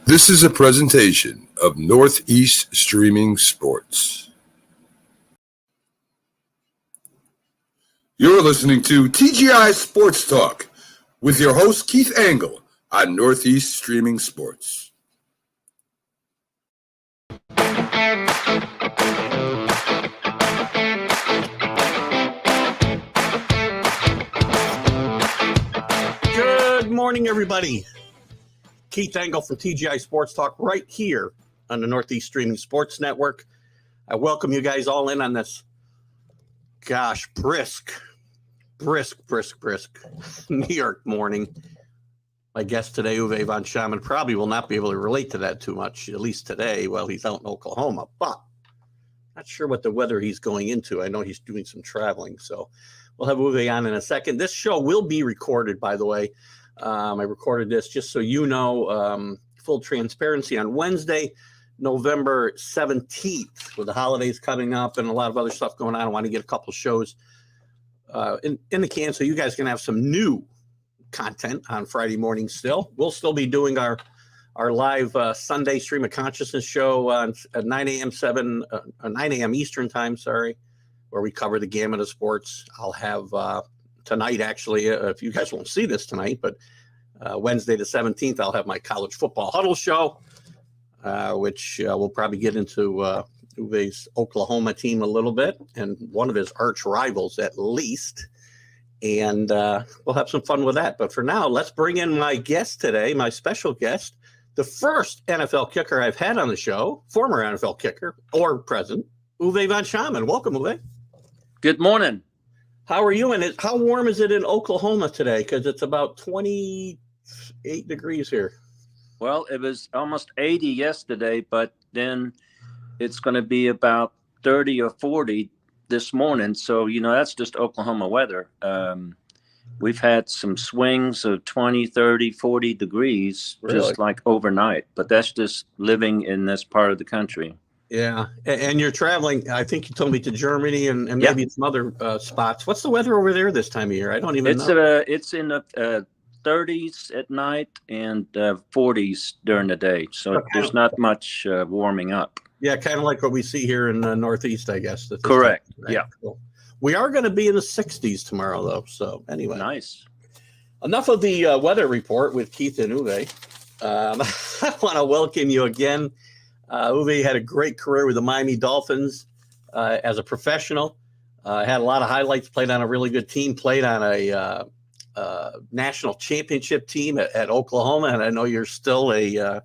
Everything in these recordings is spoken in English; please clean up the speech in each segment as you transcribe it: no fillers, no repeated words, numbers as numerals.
This is a presentation of Northeast Streaming Sports. You're listening to TGI Sports Talk with your host Keith Angle on Northeast Streaming Sports. Good morning, everybody. Keith Angle from TGI Sports Talk right here on the Northeast Streaming Sports Network. I welcome you guys all in on this, brisk New York morning. My guest today, Uwe von Schamann, probably will not be able to relate to that too much, at least today, while he's out in Oklahoma, but not sure what the weather he's going into. I know he's doing some traveling, so we'll have Uwe on in a second. This show will be recorded, by the way. I recorded this just so you know, full transparency on Wednesday, November 17th, with the holidays coming up and a lot of other stuff going on. I want to get a couple shows in the can so you guys can have some new content on Friday morning still. We'll still be doing our live Sunday Stream of Consciousness show on at 9 a.m. Eastern time, where we cover the gamut of sports. I'll have tonight, actually, if you guys won't see this tonight, but Wednesday the 17th, I'll have my college football huddle show, which we'll probably get into Uwe's Oklahoma team a little bit and one of his arch rivals at least. And we'll have some fun with that. But for now, let's bring in my guest today, my special guest, the first NFL kicker I've had on the show, former NFL kicker or present, Uwe von Schamann. Welcome, Uwe. Good morning. How are you? And how warm is it in Oklahoma today? Because it's about 28 degrees here. Well, it was almost 80 yesterday, but then it's going to be about 30 or 40 this morning. So, that's just Oklahoma weather. We've had some swings of 20, 30, 40 degrees, Really? Just like overnight. But that's just living in this part of the country. Yeah. And you're traveling, I think you told me, to Germany and maybe some other spots. What's the weather over there this time of year? I don't even know. It's in the 30s at night and 40s during the day. So there's not much warming up. Yeah, kind of like what we see here in the Northeast, I guess. Correct. Time, right? Yeah. Cool. We are going to be in the 60s tomorrow, though. So anyway. Nice. Enough of the weather report with Keith and Uwe. I want to welcome you again. Uwe had a great career with the Miami Dolphins as a professional. Had a lot of highlights, played on a really good team, played on a national championship team at Oklahoma. And I know you're still a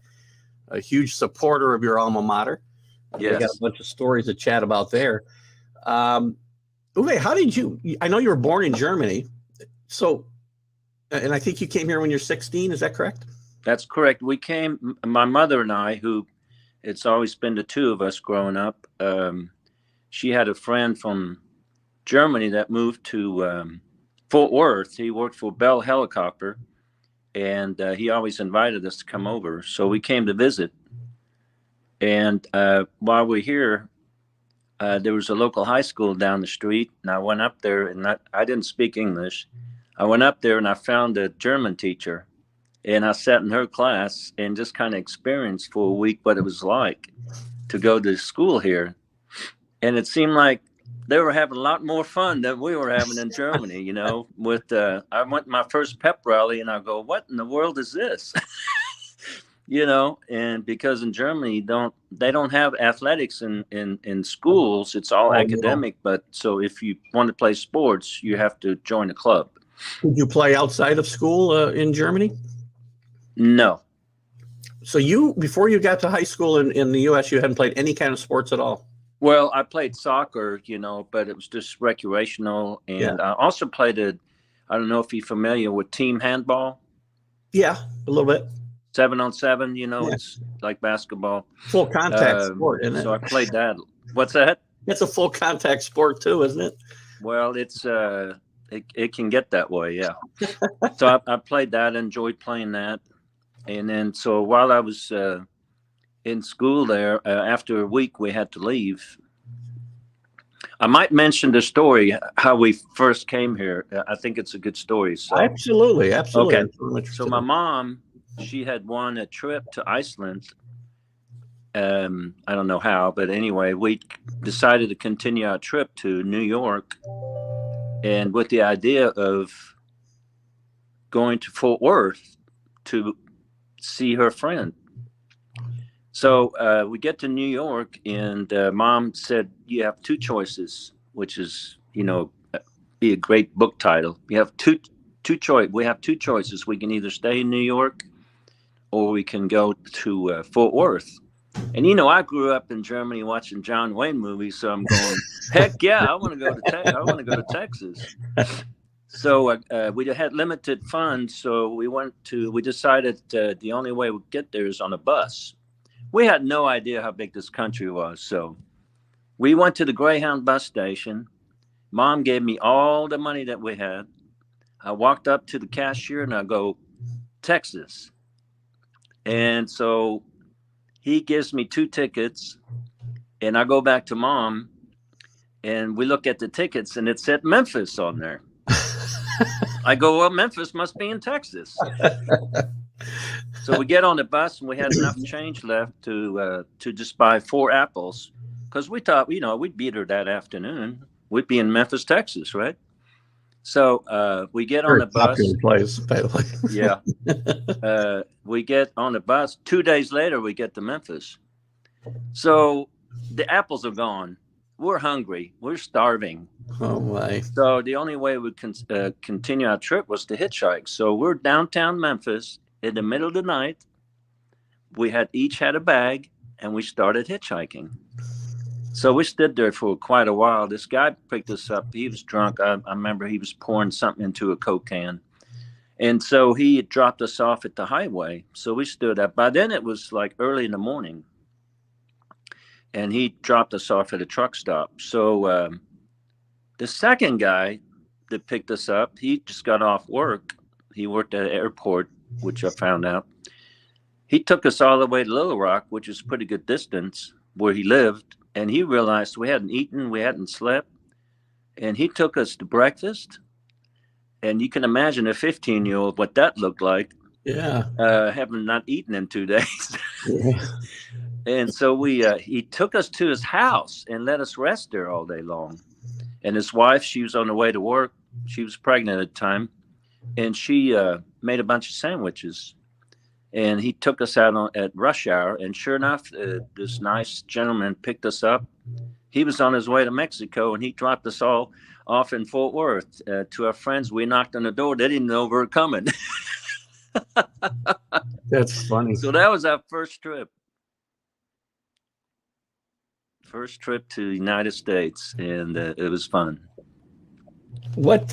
huge supporter of your alma mater. Yes. We got a bunch of stories to chat about there. Uwe, how did I know you were born in Germany. So, and I think you came here when you're 16. Is that correct? That's correct. We came, my mother and I, who it's always been the two of us growing up. She had a friend from Germany that moved to Fort Worth. He worked for Bell Helicopter, and he always invited us to come over. So we came to visit. And while we're here, there was a local high school down the street, and I went up there, and I didn't speak English. I went up there, and I found a German teacher. And I sat in her class and just kind of experienced for a week what it was like to go to school here. And it seemed like they were having a lot more fun than we were having in Germany, with I went to my first pep rally and I go, what in the world is this? And because in Germany they don't have athletics in schools, it's all academic. No. But so if you want to play sports, you have to join a club. Did you play outside of school in Germany? No. So before you got to high school in the U.S., you hadn't played any kind of sports at all? Well, I played soccer, but it was just recreational. And I also played I don't know if you're familiar with team handball. Yeah, a little bit. 7-on-7, It's like basketball. Full contact sport, isn't it? So I played that. What's that? It's a full contact sport too, isn't it? Well, it's it can get that way, yeah. So I played that, enjoyed playing that. And then, so while I was in school there, after a week, we had to leave. I might mention the story, how we first came here. I think it's a good story. So. Absolutely. Okay. So my mom she had won a trip to Iceland. I don't know how, but anyway, we decided to continue our trip to New York, and with the idea of going to Fort Worth to see her friend. So we get to New York, and Mom said, "You have two choices," which is, be a great book title. You have two choice. We have two choices. We can either stay in New York, or we can go to Fort Worth. And I grew up in Germany watching John Wayne movies, so I'm going, heck yeah, I want to go to Texas. So we had limited funds, so we decided the only way we get there is on a bus. We had no idea how big this country was, so we went to the Greyhound bus station. Mom gave me all the money that we had. I walked up to the cashier and I go, Texas. And so he gives me 2 tickets, and I go back to Mom, and we look at the tickets, and it said Memphis on there. I go, well, Memphis must be in Texas. So we get on the bus, and we had enough change left to just buy 4 apples, because we thought, we'd beat her that afternoon. We'd be in Memphis, Texas, right? So we get on the bus. Popular place, by the way. Yeah. We get on the bus. 2 days later, we get to Memphis. So the apples are gone. We're hungry. We're starving. Oh, my. So the only way we can continue our trip was to hitchhike. So we're downtown Memphis in the middle of the night. We each had a bag, and we started hitchhiking. So we stood there for quite a while. This guy picked us up. He was drunk. I remember he was pouring something into a Coke can. And so he dropped us off at the highway. So we stood up. By then it was like early in the morning. And he dropped us off at a truck stop. So the second guy that picked us up, he just got off work. He worked at an airport, which I found out. He took us all the way to Little Rock, which is a pretty good distance where he lived. And he realized we hadn't eaten, we hadn't slept. And he took us to breakfast. And you can imagine a 15-year-old what that looked like. Yeah. Having not eaten in 2 days. Yeah. And so he took us to his house and let us rest there all day long. And his wife, she was on the way to work. She was pregnant at the time. And she made a bunch of sandwiches. And he took us out at rush hour. And sure enough, this nice gentleman picked us up. He was on his way to Mexico, and he dropped us all off in Fort Worth to our friends. We knocked on the door. They didn't know we were coming. That's funny. So that was our first trip. First trip to the United States, and it was fun. What?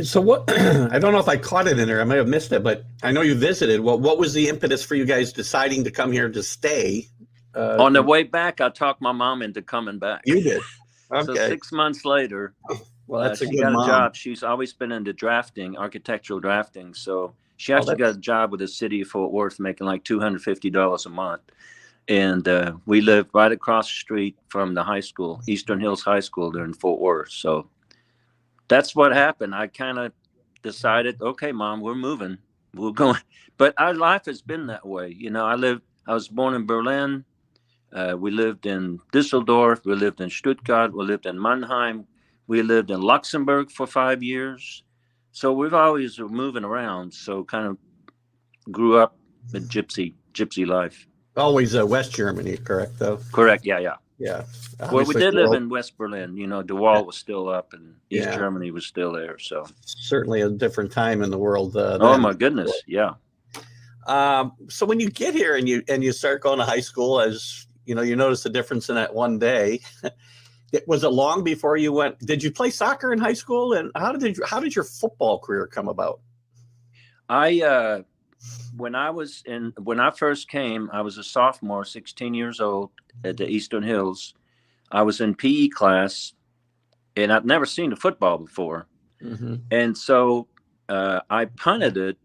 So what? I don't know if I caught it in there. I may have missed it, but I know you visited. What was the impetus for you guys deciding to come here to stay? On the way back, I talked my mom into coming back. You did. Okay. So 6 months later, well, that's she got a job. She's always been into drafting, architectural drafting. So she actually got a job with the city of Fort Worth, making like $250 a month. And we lived right across the street from the high school, Eastern Hills High School there in Fort Worth. So that's what happened. I kind of decided, okay, Mom, we're moving. We're going. But our life has been that way. I was born in Berlin. We lived in Düsseldorf. We lived in Stuttgart. We lived in Mannheim. We lived in Luxembourg for 5 years. So we've always been moving around. So kind of grew up with gypsy life. Always West Germany, correct, though? Correct, yeah. Yeah. Well, we did live in West Berlin. The wall was still up, and East Germany was still there. So certainly a different time in the world. Oh, my goodness, yeah. So when you get here and you start going to high school, as you notice the difference in that one day. Was it long before you went? Did you play soccer in high school, and how did your football career come about? When I first came, I was a sophomore, 16 years old at the Eastern Hills. I was in PE class, and I'd never seen a football before. Mm-hmm. And so I punted it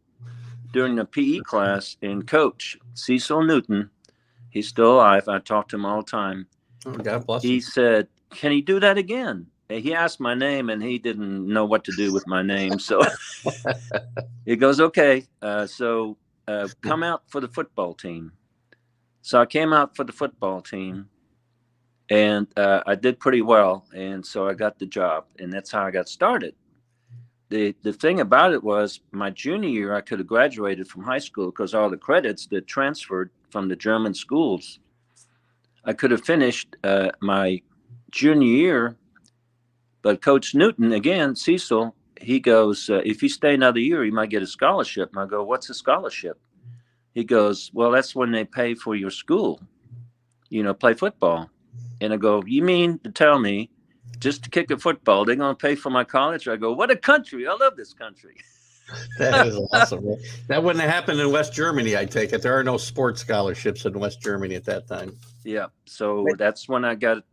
during the PE class, and Coach Cecil Newton, he's still alive. I talk to him all the time. Oh, God bless him. He said, "Can he do that again?" He asked my name, and he didn't know what to do with my name. So he goes, okay. So come out for the football team. So I came out for the football team, and I did pretty well. And so I got the job, and that's how I got started. The thing about it was my junior year, I could have graduated from high school because all the credits that transferred from the German schools, I could have finished my junior year. But Coach Newton, again, Cecil, he goes, if you stay another year, you might get a scholarship. And I go, what's a scholarship? He goes, well, that's when they pay for your school, play football. And I go, you mean to tell me just to kick a football, they're going to pay for my college? I go, what a country. I love this country. That is awesome. That wouldn't have happened in West Germany, I take it. There are no sports scholarships in West Germany at that time. Yeah. So that's when I got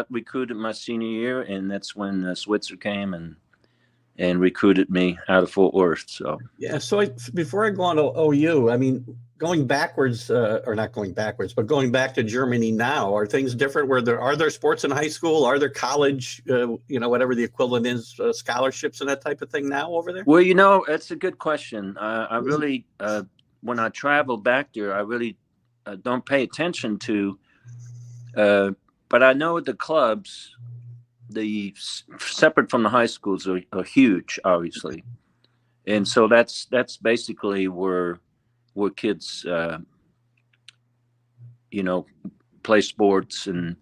recruited my senior year. And that's when Switzer came and recruited me out of Fort Worth. So yeah. So before I go on to OU, I mean, going backwards, or not going backwards, but going back to Germany now, are things different? Are there sports in high school? Are there college, whatever the equivalent is, scholarships and that type of thing now over there? Well, that's a good question. I really, when I travel back there, I really don't pay attention to, but I know the clubs, separate from the high schools are huge, obviously. And so that's basically where kids, play sports. And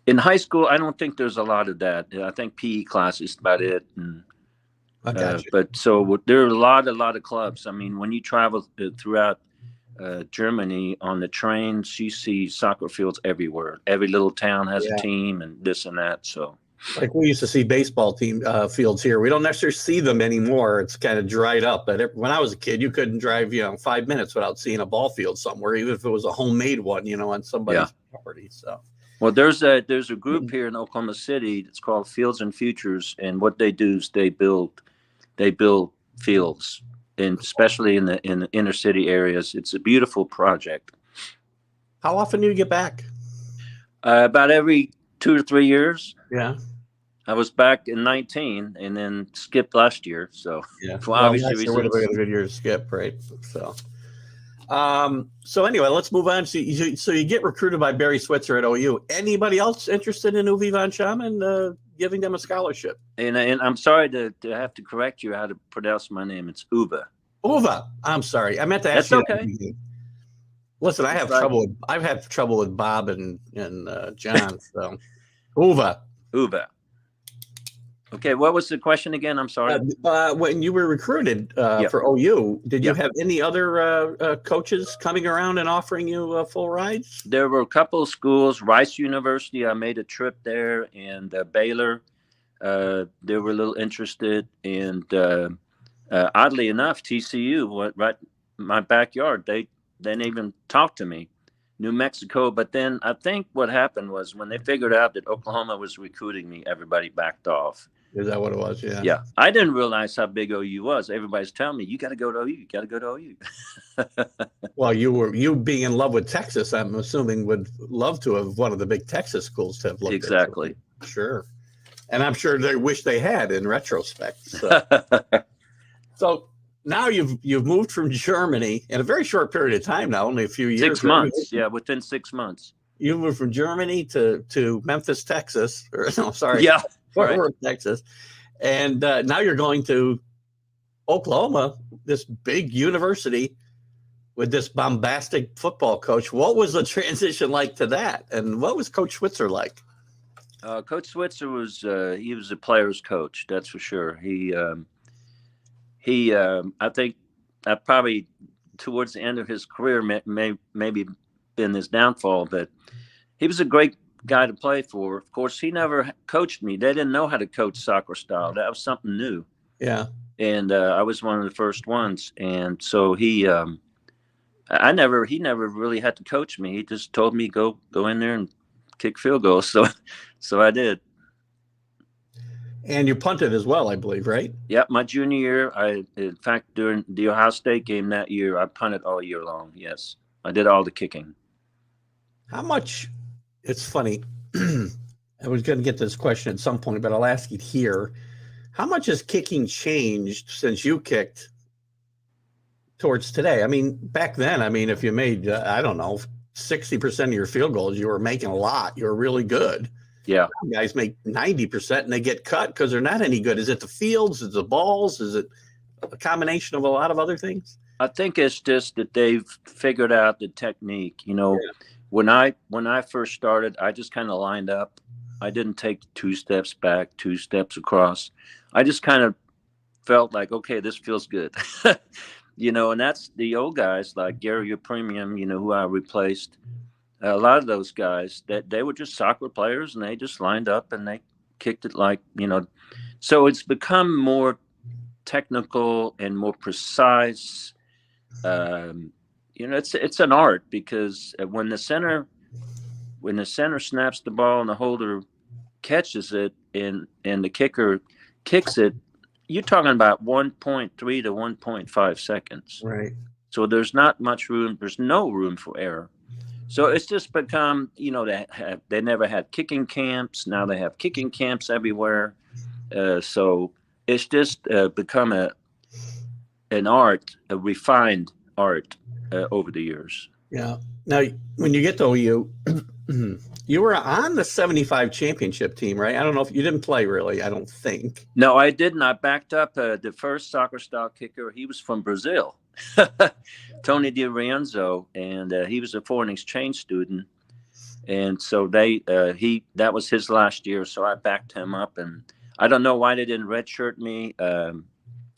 in high school, I don't think there's a lot of that. I think PE class is about it. And, but so there are a lot of clubs. I mean, when you travel throughout Germany on the trains, you see soccer fields everywhere. Every little town has a team and this and that. So. Like we used to see baseball team fields here. We don't necessarily see them anymore. It's kind of dried up. But when I was a kid, you couldn't drive, 5 minutes without seeing a ball field somewhere, even if it was a homemade one, on somebody's property. So, well, there's a group here in Oklahoma City. It's called Fields and Futures, and what they do is they build fields, and especially in the inner city areas. It's a beautiful project. How often do you get back? About every 2 to 3 years. Yeah. I was back in 19 and then skipped last year. So for obvious reasons. Would have been a good year to skip, right? So anyway, let's move on. So you get recruited by Barry Switzer at OU. Anybody else interested in Uwe von Schamann giving them a scholarship? And I'm sorry to have to correct you how to pronounce my name. It's Uwe. Uwe. I'm sorry. I meant to ask you. That's okay. Listen, I've had trouble with Bob and John. So Uwe. Okay, what was the question again? I'm sorry. When you were recruited for OU, did you have any other coaches coming around and offering you full rides? There were a couple of schools. Rice University, I made a trip there, and Baylor, they were a little interested. And oddly enough, TCU, right in my backyard, they didn't even talk to me. New Mexico, but then I think what happened was when they figured out that Oklahoma was recruiting me, everybody backed off. Is that what it was? Yeah. Yeah. I didn't realize how big OU was. Everybody's telling me, you got to go to OU. You got to go to OU. Well, you being in love with Texas, I'm assuming would love to have one of the big Texas schools to have looked exactly. At. Sure. And I'm sure they wish they had in retrospect. So, so now you've moved from Germany in a very short period of time now, only a few years. 6 months. Yeah, within 6 months. You moved from Germany to Memphis, Texas. Yeah. Fort Worth, Texas. And now you're going to Oklahoma, this big university with this bombastic football coach. What was the transition like to that? And what was Coach Switzer like? Coach Switzer was he was a player's coach, that's for sure. He I think probably towards the end of his career maybe been his downfall, but he was a great guy to play for. Of course, he never coached me. They didn't know how to coach soccer style. That was something new. Yeah. And I was one of the first ones. And so he never really had to coach me. He just told me go in there and kick field goals. So I did. And you punted as well, I believe, right? Yep. My junior year, in fact, during the Ohio State game that year, I punted all year long. Yes. I did all the kicking. How much? It's funny. I was going to get to this question at some point, but I'll ask it here. How much has kicking changed since you kicked towards today. I mean, back then, I mean, if you made, I don't know, 60% of your field goals, you were making a lot. You were really good. Yeah. Now guys make 90% and they get cut because they're not any good. Is it the fields? Is it the balls? Is it a combination of a lot of other things? I think it's just that they've figured out the technique. You know, when I first started, I just kind of lined up. I didn't take 2 steps back, 2 steps across. I just kind of felt like, okay, this feels good. You know, and that's the old guys like Gary Premium, you know, who I replaced. A lot of those guys that they were just soccer players and they just lined up and they kicked it like, you know. So it's become more technical and more precise. You know, it's an art because when the center snaps the ball and the holder catches it and the kicker kicks it, you're talking about 1.3 to 1.5 seconds. Right. So there's not much room. There's no room for error. So it's just become, you know, they never had kicking camps. Now they have kicking camps everywhere. So it's just become an art, a refined art over the years. Yeah. Now, when you get to OU, you were on the 75 championship team, right? I don't know if you didn't play really. I don't think. No, I didn't. I backed up the first soccer style kicker. He was from Brazil, Tony Di Rienzo, and he was a foreign exchange student. And so that was his last year. So I backed him up, and I don't know why they didn't redshirt me.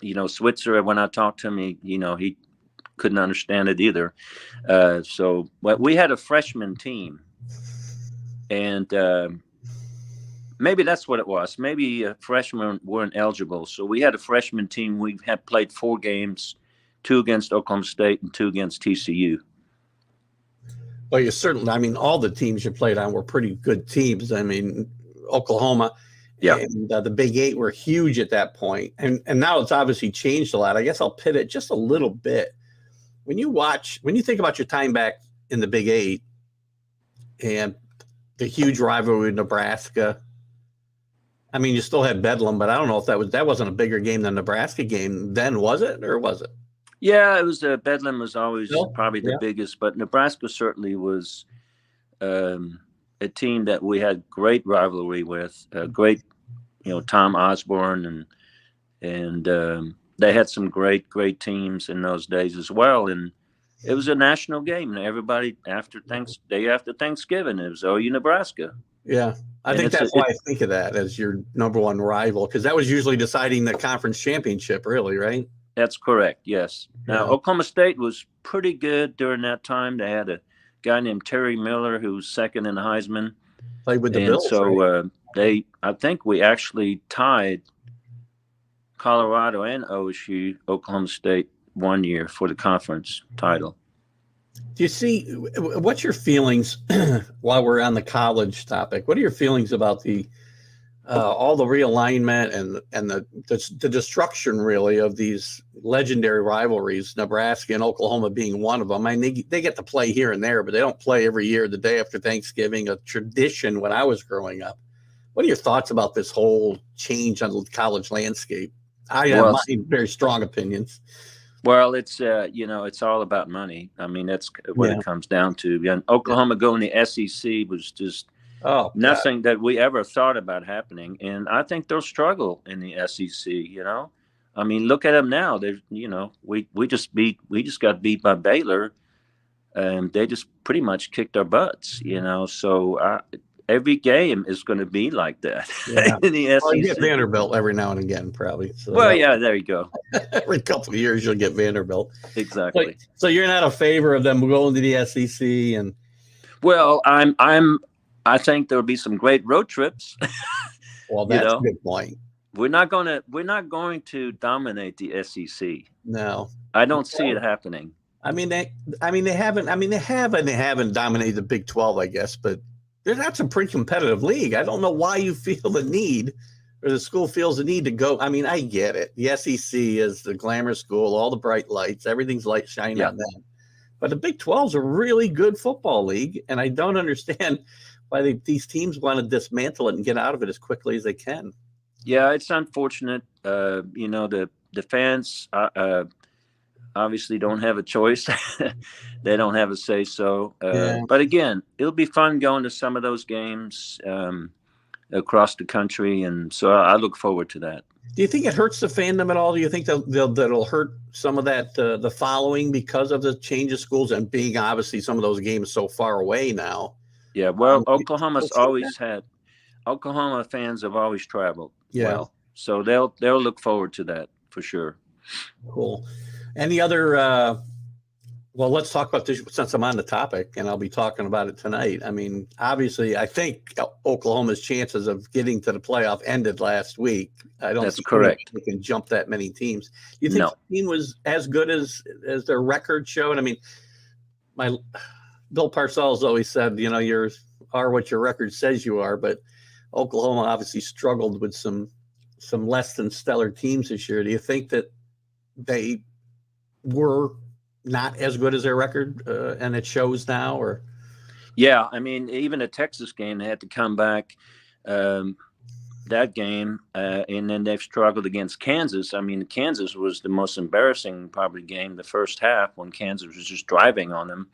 You know, Switzer, when I talked to him, he couldn't understand it either. So we had a freshman team, and maybe that's what it was. Maybe freshmen weren't eligible. So we had a freshman team. We had played 4 games, 2 against Oklahoma State and 2 against TCU. Well, you certainly, I mean, all the teams you played on were pretty good teams. I mean, Oklahoma and the Big 8 were huge at that point. And now it's obviously changed a lot. I guess I'll pit it just a little bit. When you think about your time back in the Big 8 and the huge rivalry with Nebraska, I mean, you still had Bedlam, but I don't know if that wasn't a bigger game than the Nebraska game then, was it, or was it? Yeah, it was. Bedlam was always probably the biggest, but Nebraska certainly was a team that we had great rivalry with. Great, you know, Tom Osborne and they had some great teams in those days as well. And it was a national game, and everybody day after Thanksgiving, it was OU Nebraska. Yeah. I think that's why I think of that as your number one rival, because that was usually deciding the conference championship, really, right? That's correct, yes. Now, Oklahoma State was pretty good during that time. They had a guy named Terry Miller who was second in the Heisman. Played with the Bills, so right? I think we actually tied Colorado and OSU, Oklahoma State, one year for the conference title. Do you see, what's your feelings while we're on the college topic? What are your feelings about the all the realignment and the destruction, really, of these legendary rivalries, Nebraska and Oklahoma being one of them? I mean, they get to play here and there, but they don't play every year, the day after Thanksgiving, a tradition when I was growing up. What are your thoughts about this whole change on the college landscape? I have very strong opinions. Well, it's it's all about money. I mean, that's what it comes down to. And Oklahoma going to SEC was just nothing that we ever thought about happening. And I think they'll struggle in the SEC. You know, I mean, look at them now. They, we just got beat by Baylor, and they just pretty much kicked our butts. You know, so every game is going to be like that in the SEC. Well, you get Vanderbilt every now and again, probably. So there you go. Every couple of years, you'll get Vanderbilt. Exactly. So you're not a favor of them going to the SEC, and I think there'll be some great road trips. Well, that's a good point. We're not going to dominate the SEC. No, I don't see it happening. I mean, they haven't dominated the Big 12, I guess, but that's a pretty competitive league. I don't know why you feel the need, or the school feels the need to go. I mean, I get it. The SEC is the glamour school, all the bright lights, everything's light shining on them. But the Big 12 is a really good football league, and I don't understand why these teams want to dismantle it and get out of it as quickly as they can. Yeah, it's unfortunate. The fans obviously don't have a choice. They don't have a say so. Yeah. But again, it'll be fun going to some of those games across the country, and so I look forward to that. Do you think it hurts the fandom at all? Do you think that'll hurt some of that the following because of the change of schools and being obviously some of those games so far away now? Yeah, well, Do you Oklahoma fans have always traveled. Yeah. Well, so they'll look forward to that for sure. Cool. Any other? Well, let's talk about this since I'm on the topic, and I'll be talking about it tonight. I mean, obviously, I think Oklahoma's chances of getting to the playoff ended last week. I don't. That's correct. They can jump that many teams. Do you think the team was as good as their record showed? I mean, my Bill Parcells always said, you know, you are what your record says you are, but Oklahoma obviously struggled with some less than stellar teams this year. Do you think that they were not as good as their record, and it shows now? Or yeah, I mean, even a Texas game, they had to come back that game, and then they've struggled against Kansas. I mean, Kansas was the most embarrassing probably game the first half when Kansas was just driving on them.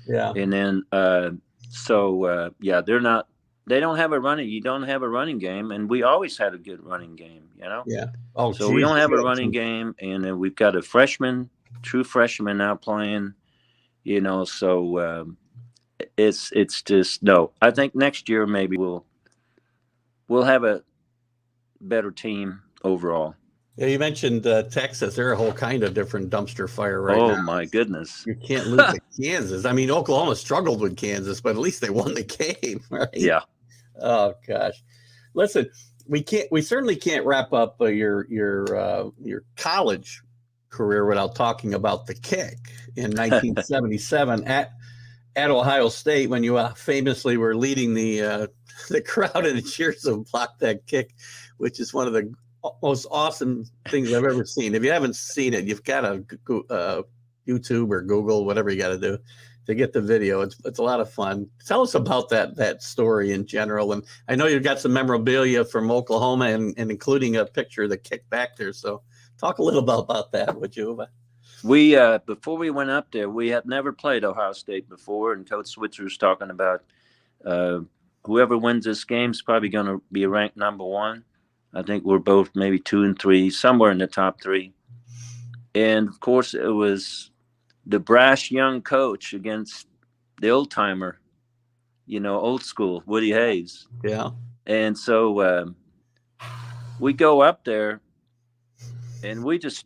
Yeah, and then yeah, they don't have a running. You don't have a running game, and we always had a good running game, you know. Yeah. Oh, so we don't have a running game, and we've got a true freshman now playing, you know. So it's just no. I think next year maybe we'll have a better team overall. Yeah, you mentioned Texas. They're a whole kind of different dumpster fire right now. Oh my goodness! You can't lose to Kansas. I mean, Oklahoma struggled with Kansas, but at least they won the game, right? Yeah. Oh gosh, listen, we certainly can't wrap up your college career without talking about the kick in 1977 at Ohio State, when you famously were leading the crowd in the cheers to block that kick, which is one of the most awesome things I've ever seen. If you haven't seen it, you've got to YouTube or Google, whatever you got to do to get the video. It's a lot of fun. Tell us about that story in general. And I know you've got some memorabilia from Oklahoma and including a picture of the kick back there. So talk a little about that, would you? We before we went up there, we had never played Ohio State before, and Coach Switzer was talking about whoever wins this game is probably going to be ranked number one. I think we're both maybe 2 and 3, somewhere in the top 3. And of course, it was the brash young coach against the old timer, you know, old school Woody Hayes. Yeah. And so we go up there, and we just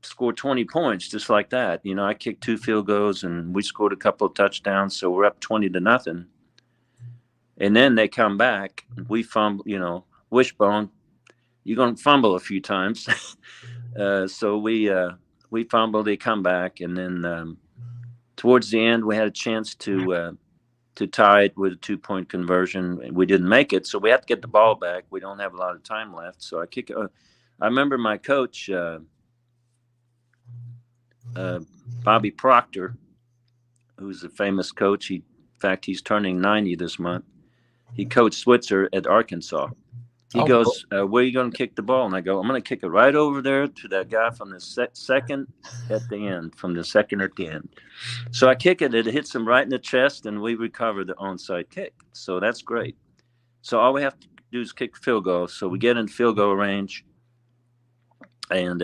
scored 20 points just like that. You know, I kicked 2 field goals, and we scored a couple of touchdowns, so we're up 20-0. And then they come back. We fumble, you know. Wishbone, you're going to fumble a few times. So we fumble, they come back, and then towards the end we had a chance to tie it with a 2-point conversion. We didn't make it, so we have to get the ball back. We don't have a lot of time left, so I kick. I remember my coach, Bobby Proctor, who's a famous coach. In fact, he's turning 90 this month. He coached Switzer at Arkansas. He goes, where are you going to kick the ball? And I go, I'm going to kick it right over there to that guy from the second at the end, from the second at the end. So I kick it. It hits him right in the chest, and we recover the onside kick. So that's great. So all we have to do is kick field goal. So we get in field goal range, and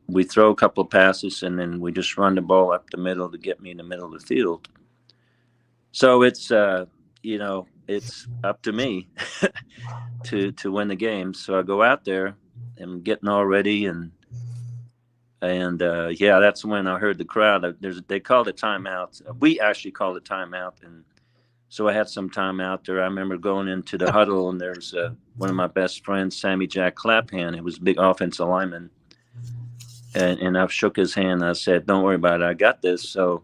we throw a couple of passes, and then we just run the ball up the middle to get me in the middle of the field. So it's it's up to me to win the game. So I go out there and getting all ready, and that's when I heard the crowd. They called it timeout. We actually called it timeout, and so I had some time out there. I remember going into the huddle, and there's one of my best friends, Sammy Jack Clapham. He was a big offensive lineman, and I shook his hand. And I said, "Don't worry about it. I got this." So.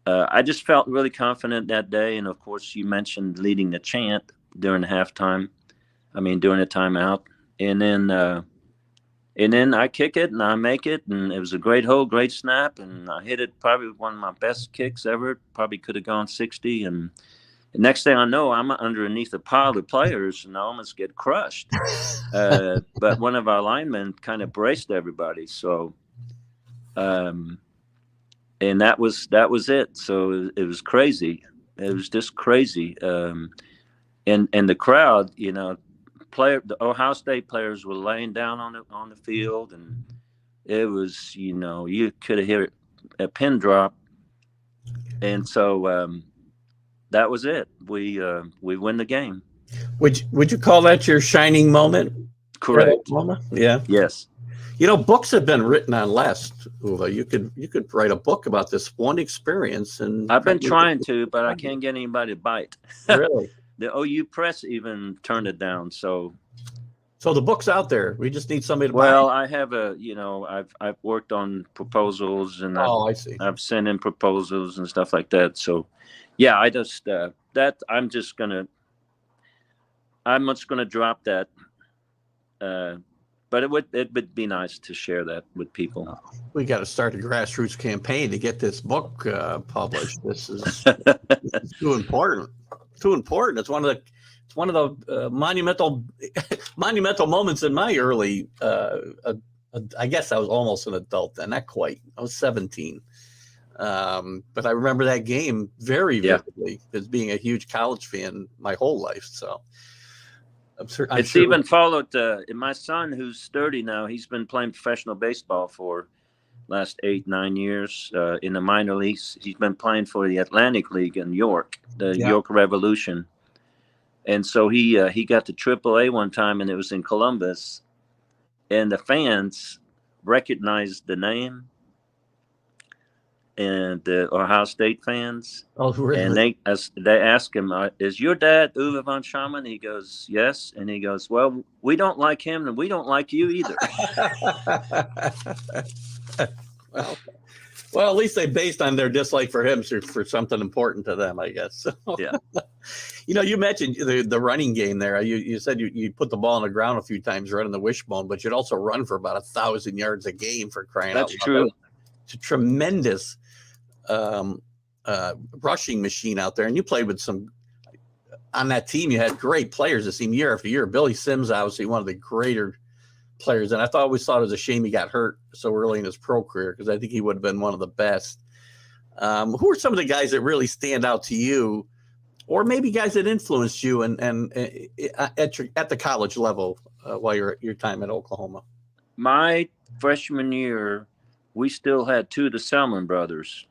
I just felt really confident that day. And of course, you mentioned leading the chant during the timeout. And then I kick it and I make it. And it was a great hole, great snap. And I hit it probably one of my best kicks ever. Probably could have gone 60. And Next thing I know, I'm underneath a pile of players and I almost get crushed. But one of our linemen kind of braced everybody. So, and that was it. So it was crazy. It was just crazy. And the crowd, you know, the Ohio State players were laying down on the field, and it was, you know, you could hear a pin drop. And so that was it. We win the game. Would you call that your shining moment? Correct. Yeah. Yes. You know, books have been written on last, Uwe. You could write a book about this one experience, and I've been trying to, but I can't get anybody to bite. Really? The OU press even turned it down. So the book's out there. We just need somebody to buy well, it. I have I've worked on proposals, and I see. I've sent in proposals and stuff like that. So yeah, I just I'm just gonna drop that. But it would be nice to share that with people. We got to start a grassroots campaign to get this book published. This is too important. Too important. It's one of the monumental moments in my early. I guess I was almost an adult then, not quite. I was 17, but I remember that game very vividly as being a huge college fan my whole life. So. I'm it's sure. Even followed my son, who's 30 now. He's been playing professional baseball for last 8-9 years in the minor leagues. He's been playing for the Atlantic League in York, the York Revolution, and so he got to AAA one time, and it was in Columbus, and the fans recognized the name, and the Ohio State fans. Oh, really? And they ask him, "Is your dad Uwe von Schamann?" He goes, "Yes." And he goes, "Well, we don't like him, and we don't like you either." well, at least they based on their dislike for him for something important to them, I guess. So, yeah. You know, you mentioned the running game there. You said you put the ball on the ground a few times running the wishbone, but you'd also run for about 1,000 yards a game for crying out loud. That's true. It's a tremendous rushing machine out there, and you played with some on that team. You had great players. It seemed year after year. Billy Sims, obviously one of the greater players, and I always thought it was a shame he got hurt so early in his pro career, because I think he would have been one of the best. Who are some of the guys that really stand out to you, or maybe guys that influenced you and at the college level while your time at Oklahoma? My freshman year, we still had two of the Selman brothers.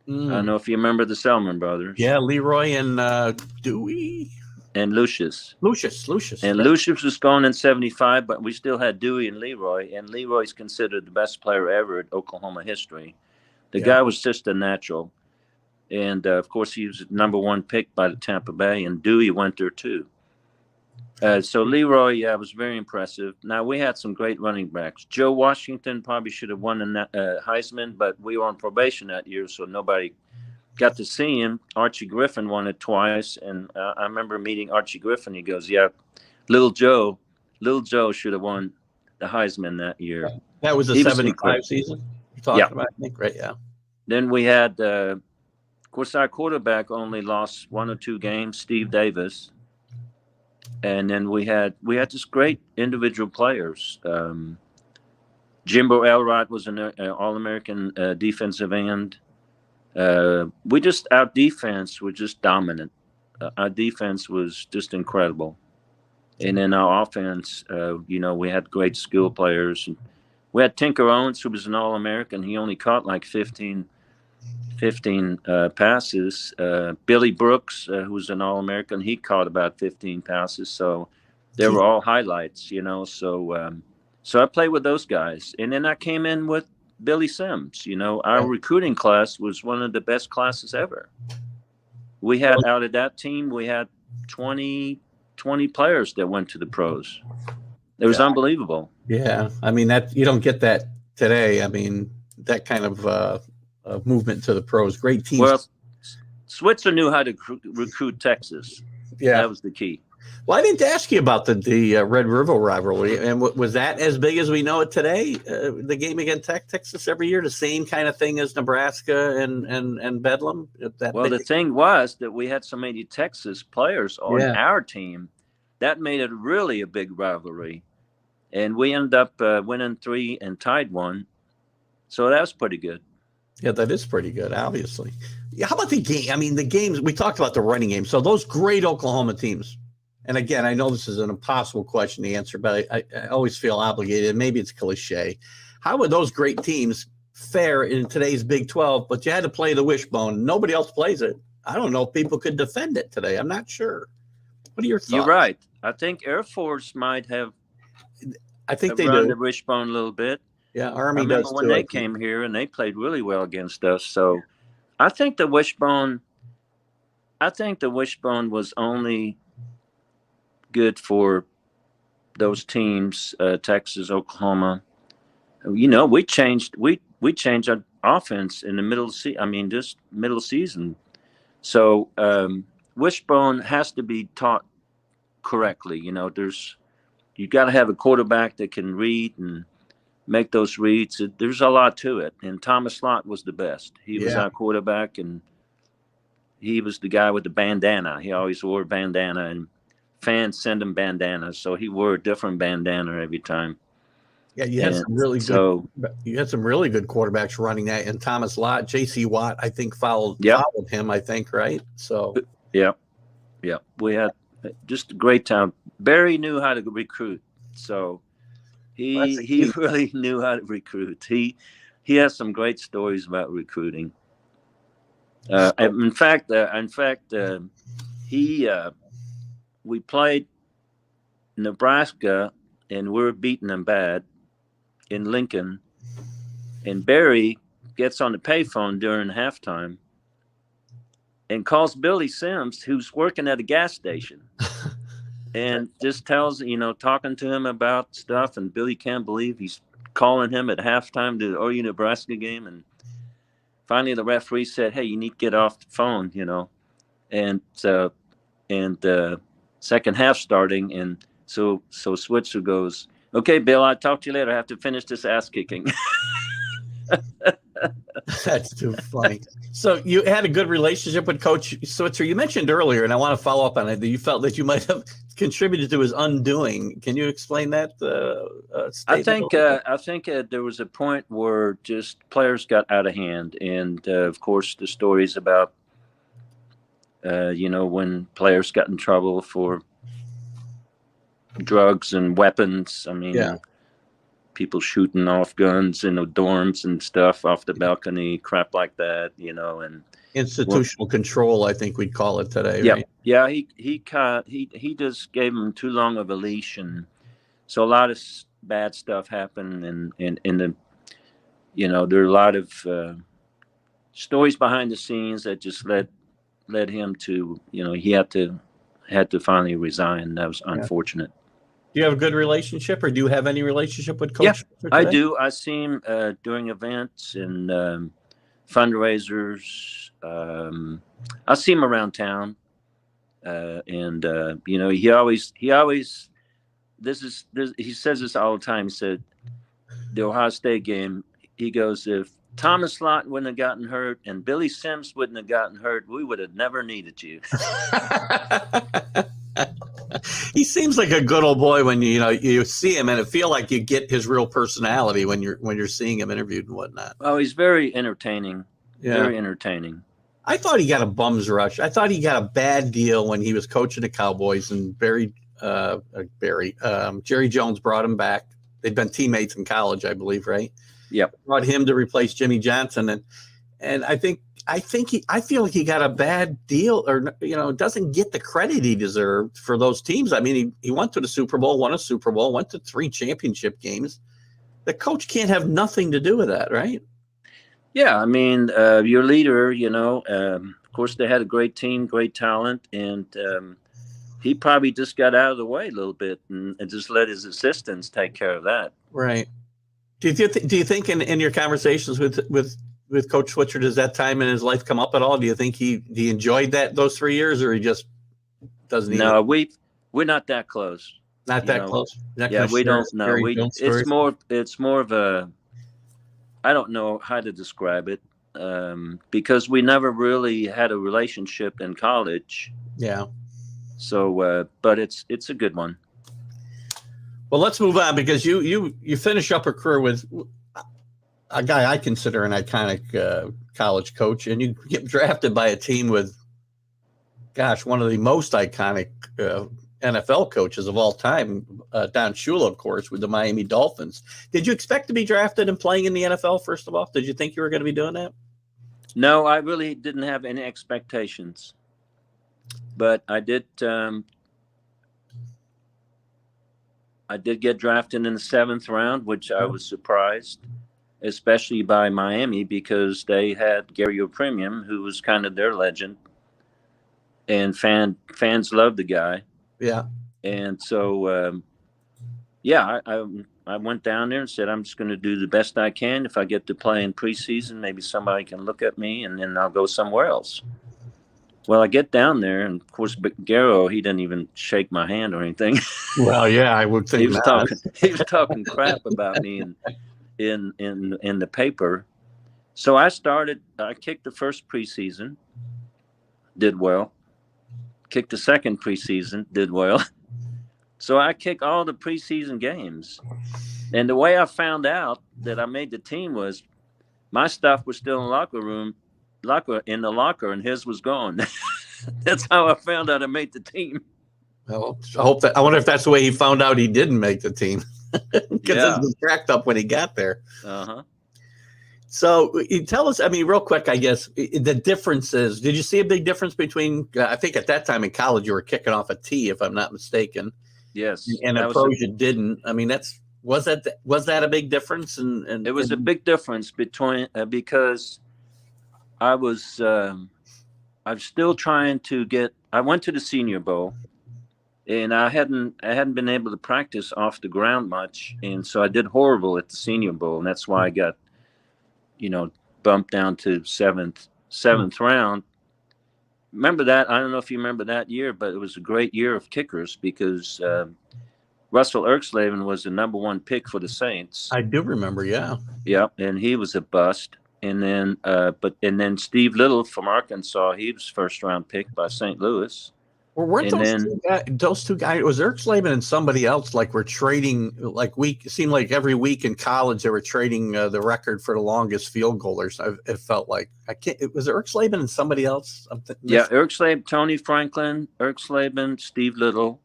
I don't know if you remember the Selman brothers. Yeah, Leroy and Dewey. And Lucius. And yeah. Lucius was gone in 75, but we still had Dewey and Leroy. And Leroy's considered the best player ever in Oklahoma history. The guy was just a natural. And, of course, he was #1 pick by the Tampa Bay, and Dewey went there too. So Leroy, was very impressive. Now, we had some great running backs. Joe Washington probably should have won the Heisman, but we were on probation that year, so nobody got to see him. Archie Griffin won it twice, and I remember meeting Archie Griffin. He goes, "Yeah, Little Joe should have won the Heisman that year." That was the 75 season you're talking about, I think, right? Yeah. Then we had, of course, our quarterback only lost 1 or 2 games, Steve Davis. And then we had just great individual players. Jimbo Elrod was an All-American defensive end. Our defense was just dominant. Our defense was just incredible. And then our offense, we had great skill players. We had Tinker Owens, who was an All-American. He only caught like 15 passes. Billy Brooks, who was an All-American, he caught about 15 passes. So they were all highlights, So I played with those guys. And then I came in with Billy Sims. Our recruiting class was one of the best classes ever. We had, out of that team, we had 20 players that went to the pros. It was unbelievable. Yeah. I mean, that you don't get that today. I mean, that kind of movement to the pros. Great teams. Well, Switzer knew how to recruit Texas. Yeah. That was the key. Well, I didn't ask you about the Red River rivalry, and was that as big as we know it today? The game against Texas every year, the same kind of thing as Nebraska and Bedlam. Well, the thing was that we had so many Texas players on our team, that made it really a big rivalry, and we ended up winning 3 and tied 1, so that was pretty good. Yeah, that is pretty good, obviously. Yeah, how about the game? I mean, the games we talked about the running game. So those great Oklahoma teams. And again, I know this is an impossible question to answer, but I always feel obligated. Maybe it's cliche. How would those great teams fare in today's Big 12? But you had to play the wishbone. Nobody else plays it. I don't know if people could defend it today. I'm not sure. What are your thoughts? You're right. I think Air Force might have. I think they run do the wishbone a little bit. Yeah, Army I remember does when too, they came here and they played really well against us. So I think the wishbone. I think the wishbone was only good for those teams, Texas, Oklahoma. You know, we changed our offense in the middle of just middle season. So wishbone has to be taught correctly. You know, you got to have a quarterback that can read and make those reads. There's a lot to it. And Thomas Lott was the best. He was our quarterback, and he was the guy with the bandana. He always wore a bandana, and fans send him bandanas, so he wore a different bandana every time. Yeah, you had some really good quarterbacks running that, and Thomas Lott, J.C. Watt, I think followed him. I think, right? So yeah, we had just a great time. Barry knew how to recruit, so he really knew how to recruit. He has some great stories about recruiting. In fact, we played Nebraska, and we were beating them bad in Lincoln. And Barry gets on the payphone during halftime and calls Billy Sims, who's working at a gas station, and just tells, talking to him about stuff. And Billy can't believe he's calling him at halftime to the OU Nebraska game. And finally, the referee said, "Hey, you need to get off the phone," And second half starting, and so Switzer goes, "Okay, Bill, I'll talk to you later. I have to finish this ass kicking." That's too funny. So you had a good relationship with Coach Switzer. You mentioned earlier, and I want to follow up on it, that you felt that you might have contributed to his undoing. Can you explain that? I think there was a point where just players got out of hand, and of course the stories about when players got in trouble for drugs and weapons. I mean, people shooting off guns in the dorms and stuff off the balcony, crap like that, and institutional control, I think we'd call it today. Yeah. Right? Yeah. He just gave them too long of a leash. And so a lot of bad stuff happened. And there are a lot of stories behind the scenes that just led him to, he had to finally resign. That was unfortunate. Do you have a good relationship, or do you have any relationship with Coach? Yeah, I do. I see him during events and fundraisers. I see him around town, and he always he says this all the time. He said the Ohio State game. He goes, if Thomas Lott wouldn't have gotten hurt and Billy Sims wouldn't have gotten hurt, we would have never needed you. He seems like a good old boy when you see him, and it feel like you get his real personality when you're seeing him interviewed and whatnot. Oh, he's very entertaining. Yeah. Very entertaining. I thought he got a bum's rush. I thought he got a bad deal when he was coaching the Cowboys, and Jerry Jones brought him back. They'd been teammates in college, I believe, right? Yep. Brought him to replace Jimmy Johnson, and I feel like he got a bad deal, or doesn't get the credit he deserved for those teams. I mean, he went to the Super Bowl, won a Super Bowl, went to 3 championship games. The coach can't have nothing to do with that, right? Yeah, I mean, your leader, of course, they had a great team, great talent, and he probably just got out of the way a little bit and just let his assistants take care of that. Right. Do you think in your conversations with Coach Switzer, does that time in his life come up at all? Do you think he enjoyed those 3 years, or he just doesn't? No, We're not that close. Not that close. Not Yeah, gonna we share don't know. scary film stories? It's more of a, I don't know how to describe it, because we never really had a relationship in college. Yeah. So, but it's a good one. Well, let's move on because you finish up a career with a guy I consider an iconic college coach, and you get drafted by a team with, gosh, one of the most iconic NFL coaches of all time, Don Shula, of course, with the Miami Dolphins. Did you expect to be drafted and playing in the NFL, first of all? Did you think you were going to be doing that? No, I really didn't have any expectations. But I did get drafted in the 7th round, which I was surprised, especially by Miami, because they had Gary O'Premium, who was kind of their legend. And fans loved the guy. Yeah. And so, I went down there and said, I'm just going to do the best I can. If I get to play in preseason, maybe somebody can look at me, and then I'll go somewhere else. Well, I get down there, and of course, Garrow, he didn't even shake my hand or anything. Well, yeah, I would think he was talking crap about me in the paper. So I kicked the first preseason, did well. Kicked the second preseason, did well. So I kicked all the preseason games. And the way I found out that I made the team was my stuff was still in the locker, and his was gone. That's how I found out I made the team. Well, I wonder if that's the way he found out he didn't make the team. Because it was cracked up when he got there. Uh-huh. So you tell us, I mean, real quick, I guess, the differences. Did you see a big difference between, I think at that time in college, you were kicking off a tee, if I'm not mistaken. Yes. And at pros, you didn't. I mean, was that a big difference? And it was a big difference between, because I was still trying to I went to the Senior Bowl, and I hadn't been able to practice off the ground much. And so I did horrible at the Senior Bowl. And that's why I got, bumped down to seventh round. Remember that? I don't know if you remember that year, but it was a great year of kickers because Russell Erxleben was the number 1 pick for the Saints. I do remember, yeah. Yeah, and he was a bust. And then Steve Little from Arkansas, he was first round pick by St. Louis. Well, weren't those two guys, was Erxleben and somebody else, like, were trading, like, it seemed like every week in college they were trading the record for the longest field goalers. It felt like. Was it Erxleben and somebody else? Yeah, Erxleben, Tony Franklin, Erxleben, Steve Little,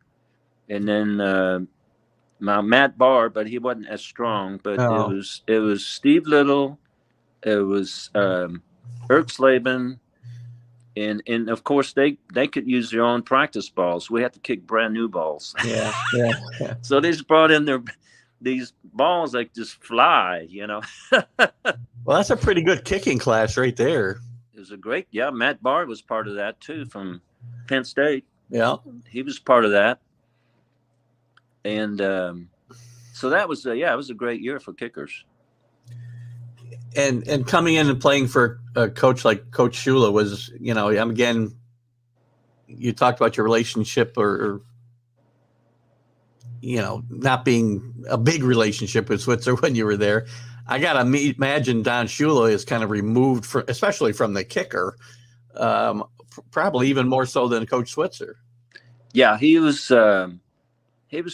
and then Matt Barr, but he wasn't as strong. But it was Steve Little, it was Erxleben. And of course, they could use their own practice balls. We had to kick brand new balls. Yeah. So they just brought in these balls that just fly, Well, that's a pretty good kicking class right there. It was Matt Barr was part of that too from Penn State. Yeah. He was part of that. And so that was, it was a great year for kickers. And coming in and playing for a coach like Coach Shula was, again, you talked about your relationship or not being a big relationship with Switzer when you were there. I got to imagine Don Shula is kind of removed, especially from the kicker, probably even more so than Coach Switzer. Yeah, he was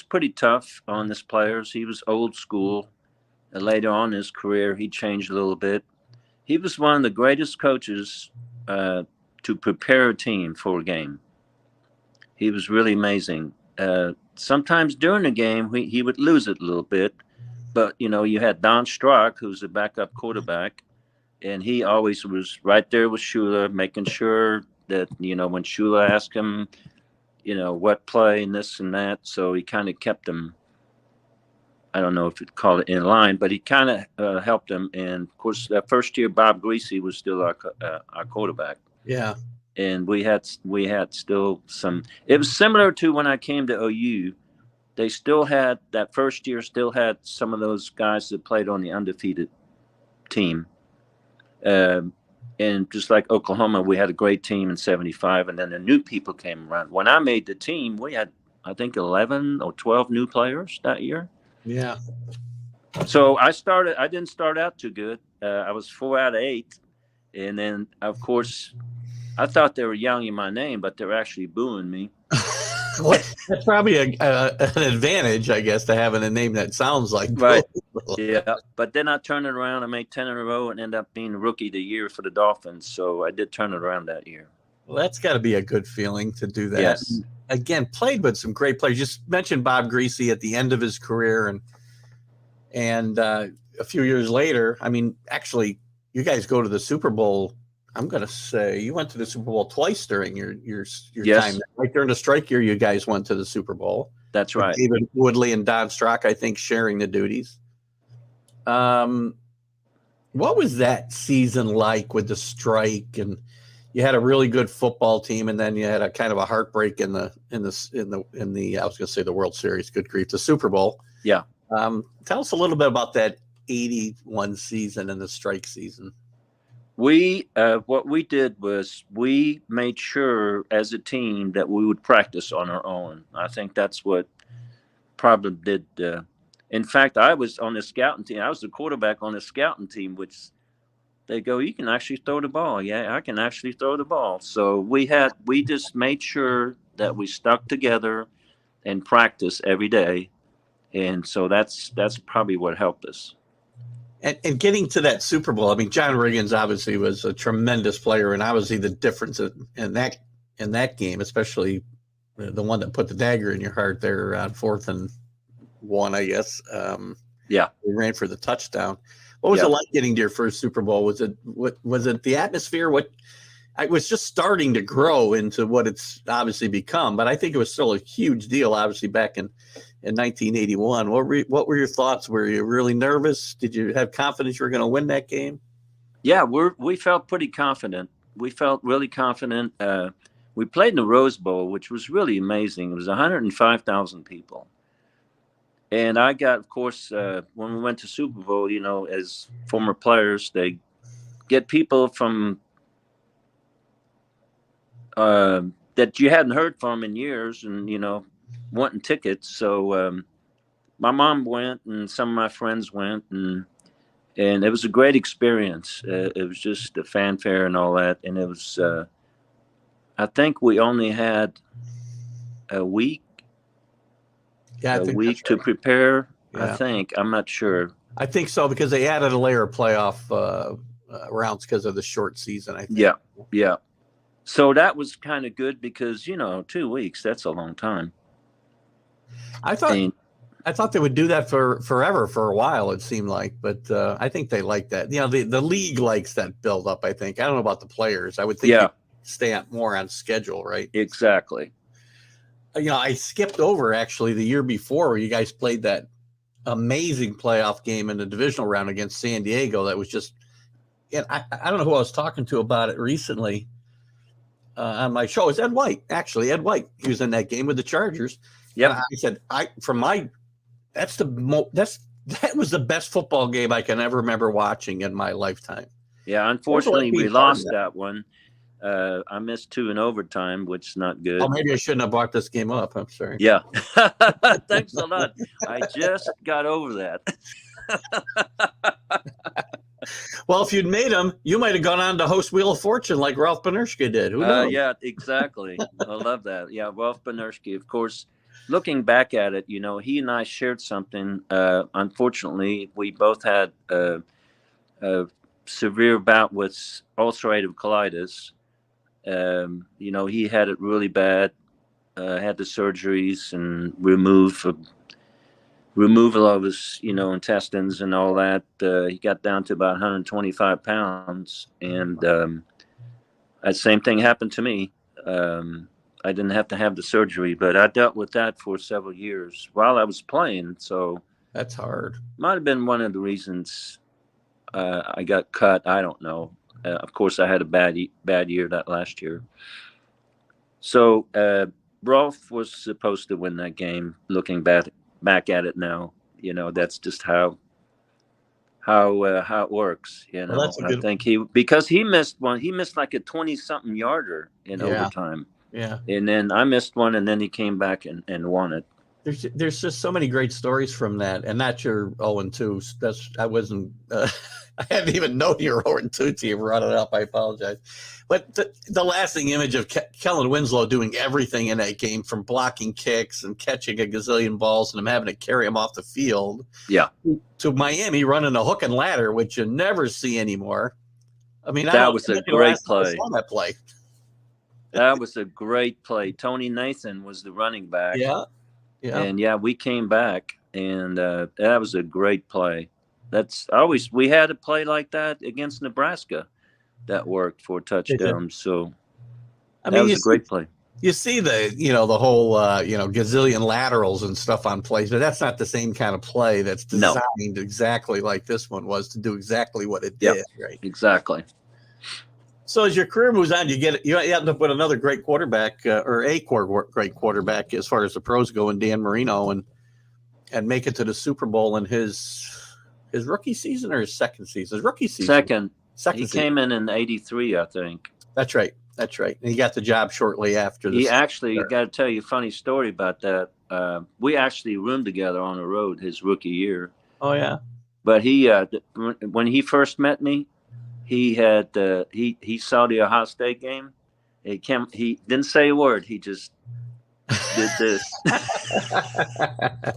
pretty tough on his players. He was old school. Later on in his career, he changed a little bit. He was one of the greatest coaches to prepare a team for a game. He was really amazing. Sometimes during the game, he would lose it a little bit. But, you had Don Strock, who's a backup quarterback, and he always was right there with Shula, making sure that, when Shula asked him, what play and this and that. So he kind of kept him, I don't know if you'd call it in line, but he kind of helped him. And of course, that first year, Bob Greasy was still our quarterback. Yeah. And we had still some. It was similar to when I came to OU. They still had that first year. Still had some of those guys that played on the undefeated team. And just like Oklahoma, we had a great team in '75, and then the new people came around. When I made the team, we had I think 11 or 12 new players that year. Yeah. So I didn't start out too good. I was 4 out of 8. And then, of course, I thought they were yelling my name, but they were actually booing me. Well, that's probably an advantage, I guess, to having a name that sounds like Right. Bill. Yeah. But then I turned it around. I made 10 in a row and ended up being Rookie of the Year for the Dolphins. So I did turn it around that year. Well, that's got to be a good feeling to do that. Yes. Again, played with some great players. You just mentioned Bob Greasy at the end of his career, and a few years later, I mean, actually, you guys go to the Super Bowl. I'm going to say you went to the Super Bowl twice during your Yes. time. Right during the strike year, you guys went to the Super Bowl. That's right. David Woodley and Don Strock, I think, sharing the duties. What was that season like with the strike? And you had a really good football team, and then you had a kind of a heartbreak in the I was going to say the World Series. Good grief, the Super Bowl. Yeah. Tell us a little bit about that 81 season and the strike season. What we did was we made sure as a team that we would practice on our own. I think that's what probably did. In fact, I was on the scouting team. I was the quarterback on the scouting team, which they go, you can actually throw the ball. Yeah, I can actually throw the ball. So we just made sure that we stuck together and practice every day. And so that's probably what helped us. And getting to that Super Bowl, I mean, John Riggins obviously was a tremendous player, and obviously the difference in that game, especially the one that put the dagger in your heart there on 4th and 1, I guess. Yeah, we ran for the touchdown. What was it like getting to your first Super Bowl? Was it the atmosphere? It was just starting to grow into what it's obviously become, but I think it was still a huge deal, obviously, back in 1981. What were your thoughts? Were you really nervous? Did you have confidence you were going to win that game? Yeah, we felt pretty confident. We felt really confident. We played in the Rose Bowl, which was really amazing. It was 105,000 people. And I got, of course, when we went to Super Bowl, as former players, they get people from that you hadn't heard from in years and, wanting tickets. So my mom went and some of my friends went, and it was a great experience. It was just the fanfare and all that. And it was, I think we only had a week. Yeah, to prepare. Yeah. I think. I'm not sure. I think so, because they added a layer of playoff rounds because of the short season, I think. Yeah. So that was kind of good because, 2 weeks, that's a long time. I thought they would do that forever for a while, it seemed like, but I think they like that. The league likes that build up, I think. I don't know about the players. I would think they'd stay more on schedule, right? Exactly. I skipped over actually the year before where you guys played that amazing playoff game in the divisional round against San Diego. That was just, and I don't know who I was talking to about it recently on my show. It's Ed White, actually. Ed White, he was in that game with the Chargers. Yeah, he said, that was the best football game I can ever remember watching in my lifetime. Yeah, unfortunately, we lost that one. I missed 2 in overtime, which is not good. Oh, maybe I shouldn't have brought this game up. I'm sorry. Yeah. Thanks a lot. I just got over that. Well, if you'd made them, you might have gone on to host Wheel of Fortune like Ralph Benershka did. Who knows? Yeah, exactly. I love that. Yeah, Ralph Benershka, of course. Looking back at it, he and I shared something. Unfortunately, we both had a severe bout with ulcerative colitis. He had it really bad, had the surgeries and removal of his, intestines and all that. He got down to about 125 pounds. And that same thing happened to me. I didn't have to have the surgery, but I dealt with that for several years while I was playing. So that's hard. Might have been one of the reasons I got cut. I don't know. Of course, I had a bad year that last year. So Rolf was supposed to win that game. Looking back at it now, that's just how it works. Well, I think because he missed one. He missed like a 20-something yarder in overtime. Yeah. And then I missed one, and then he came back and won it. There's just so many great stories from that, and that's your 0-2. I wasn't I hadn't even known you were 0-2 till you brought it up. I apologize, but the lasting image of Kellen Winslow doing everything in that game, from blocking kicks and catching a gazillion balls and him having to carry him off the field, to Miami running a hook and ladder, which you never see anymore. I mean, that was a great play. That play. That was a great play. Tony Nathan was the running back. Yeah. And we came back, and that was a great play. We had a play like that against Nebraska that worked for touchdowns. So that was a great play. You see the whole gazillion laterals and stuff on plays, but that's not the same kind of play that's designed exactly like this one was to do exactly what it did. Right. Exactly. So as your career moves on, you end up with another great quarterback, or a great quarterback as far as the pros go, in Dan Marino, and make it to the Super Bowl in his rookie season or his second season? His rookie season. Second He season. Came in '83, I think. That's right. And he got the job shortly after. He actually, got to tell you a funny story about that. We actually roomed together on the road his rookie year. Oh yeah. But he, when he first met me, he had he saw the Ohio State game. He didn't say a word. He just did this.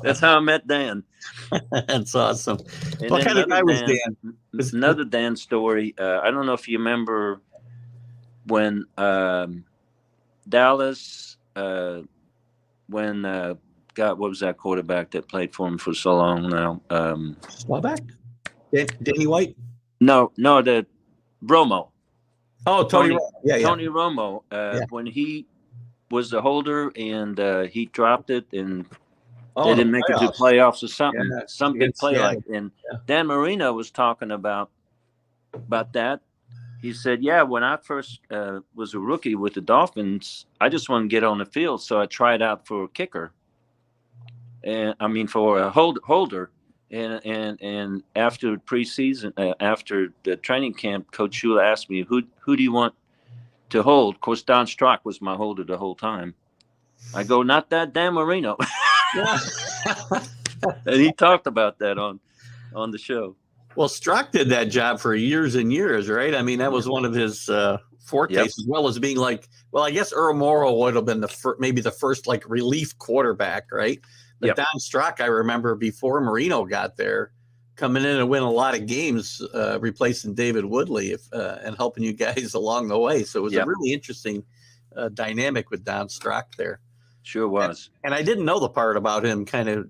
That's how I met Dan. That's awesome. And what kind of guy was Dan? Another Dan story. I don't know if you remember when Dallas, what was that quarterback that played for him for so long now? Smallback? Danny White? No, the Romo. Oh, Tony Romo. Yeah, Tony Romo. When he was the holder and he dropped it and they didn't make it to playoffs or something, some big play like. And Dan Marino was talking about that. He said, when I first was a rookie with the Dolphins, I just wanted to get on the field, so I tried out for a kicker. And I mean for a holder. And after preseason, after the training camp, Coach Shula asked me, who do you want to hold? Of course, Don Strock was my holder the whole time. I go, not that Dan Marino. And he talked about that on the show. Well, Strock did that job for years and years, right? I mean, that was one of his fortes, as well as being like, well, I guess Earl Morrow would have been maybe the first like relief quarterback, right? But Don Strock, I remember before Marino got there, coming in and winning a lot of games, replacing David Woodley and helping you guys along the way. So it was a really interesting dynamic with Don Strock there. Sure was. And I didn't know the part about him kind of,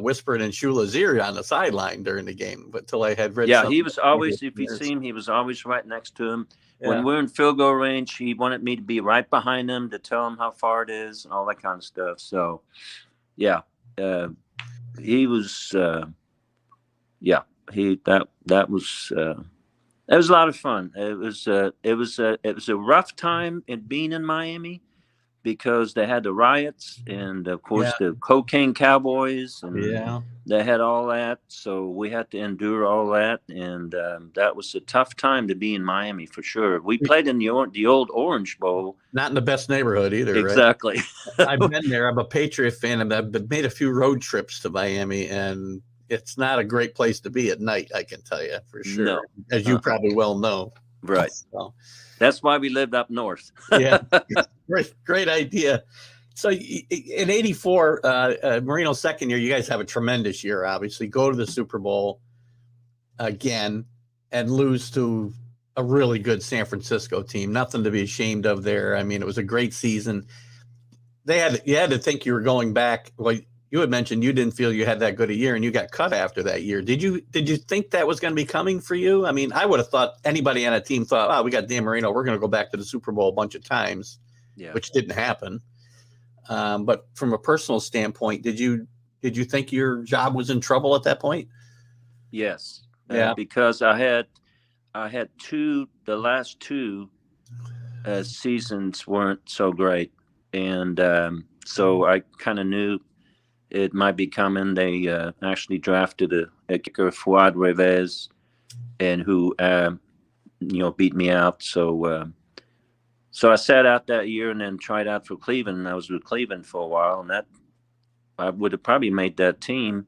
whispering in Shula's ear on the sideline during the game, but till I had read. Yeah, he was always, if you see him, he was always right next to him. When we're in field goal range, he wanted me to be right behind him to tell him how far it is and all that kind of stuff. So, he was, that was a lot of fun. It was a rough time in being in Miami because they had the riots and of course the cocaine cowboys and they had all that. So we had to endure all that. And that was a tough time to be in Miami for sure. We played in the old Orange Bowl. Not in the best neighborhood either. Exactly. Right? I've been there. I'm a Patriot fan and I've made a few road trips to Miami, and it's not a great place to be at night. I can tell you for sure, as you probably well know. Right. So. That's why we lived up north. Great idea. So in '84, Marino's second year, you guys have a tremendous year, obviously. Go to the Super Bowl again and lose to a really good San Francisco team. Nothing to be ashamed of there. I mean, it was a great season. You had to think you were going back. Well, you had mentioned you didn't feel you had that good a year, and you got cut after that year. Did you think that was going to be coming for you? I mean, I would have thought anybody on a team thought, we got Dan Marino, we're going to go back to the Super Bowl a bunch of times, which didn't happen. But from a personal standpoint, did you think your job was in trouble at that point? Yes. Because I had the last two seasons weren't so great. And so I kind of knew it might be coming. They actually drafted a kicker, Fuad Revez, and who beat me out. So So I sat out that year and then tried out for Cleveland. And I was with Cleveland for a while, and that I would have probably made that team,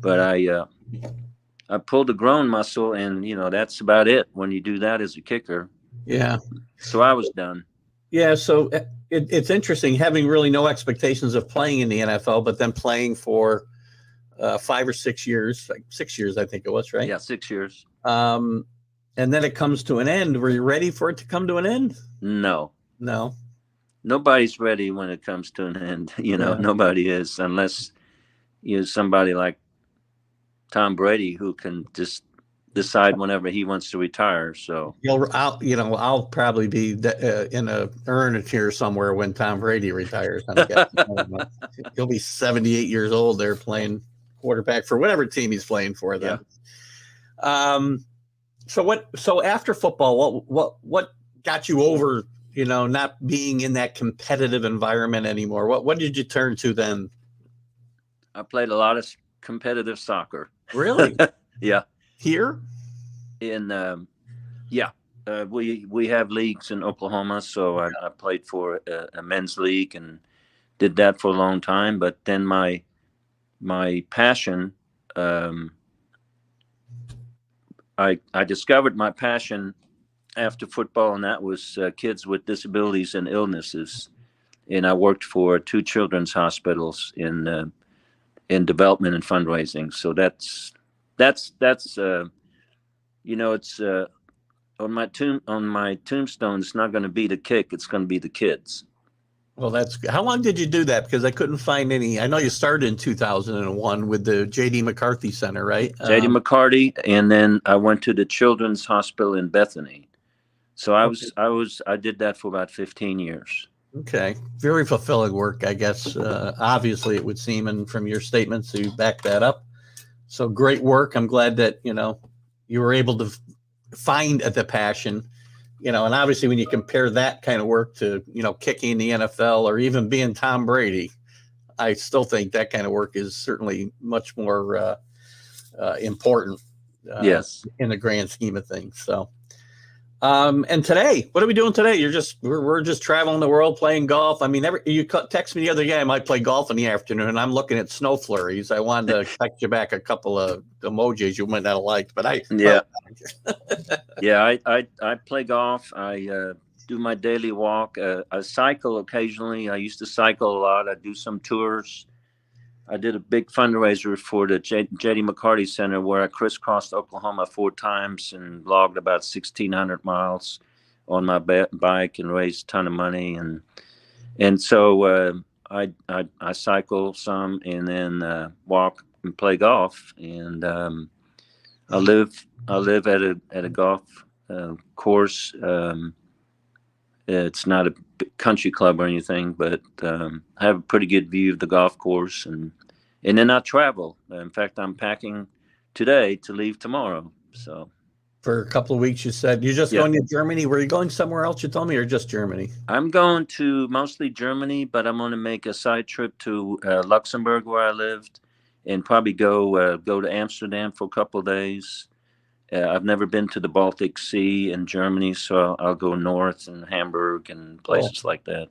but I pulled a groin muscle, and that's about it when you do that as a kicker. Yeah. So I was done. Yeah. So it's interesting having really no expectations of playing in the NFL, but then playing for 5 or 6 years, like 6 years, I think it was, right? Yeah, 6 years. And then it comes to an end. Were you ready for it to come to an end? No. Nobody's ready when it comes to an end. Yeah. Nobody is, unless somebody like Tom Brady who can just decide whenever he wants to retire. So I'll probably be in a urn here somewhere when Tom Brady retires. I'm guessing. He'll be 78 years old there playing quarterback for whatever team he's playing for then. Yeah. So after football, what got you over, not being in that competitive environment anymore? What did you turn to then? I played a lot of competitive soccer. Really? Yeah. Here? In we have leagues in Oklahoma, so I played for a men's league and did that for a long time. But then my passion, I discovered my passion after football, and that was kids with disabilities and illnesses. And I worked for 2 children's hospitals in development and fundraising. So that's it's on my tombstone. It's not going to be the kick; it's going to be the kids. Well, how long did you do that? Because I couldn't find any. I know you started in 2001 with the J.D. McCarthy Center, right? J.D. McCarty, and then I went to the Children's Hospital in Bethany. So I did that for about 15 years. Okay, very fulfilling work, I guess. Obviously, it would seem, and from your statements, you back that up. So great work. I'm glad that you were able to find the passion, and obviously when you compare that kind of work to, kicking the NFL or even being Tom Brady, I still think that kind of work is certainly much more important. Yes. In the grand scheme of things. So, and today, what are we doing today? We're just traveling the world playing golf. I mean, you text me the other day, I might play golf in the afternoon, and I'm looking at snow flurries. I wanted to text you back a couple of emojis you might not have liked, but I play golf. I do my daily walk. I cycle occasionally. I used to cycle a lot. I do some tours. I did a big fundraiser for the J.D. McCarty Center where I crisscrossed Oklahoma 4 times and logged about 1,600 miles on my bike and raised a ton of money. And so I cycle some and then walk and play golf. And I live at a golf course. It's not a country club or anything, but I have a pretty good view of the golf course, and then I travel. In fact, I'm packing today to leave tomorrow. So for a couple of weeks, you said you're just going to Germany. Were you going somewhere else? You told me, or just Germany? I'm going to mostly Germany, but I'm going to make a side trip to Luxembourg, where I lived, and probably go to Amsterdam for a couple of days. I've never been to the Baltic Sea in Germany, so I'll go north in Hamburg and places like that.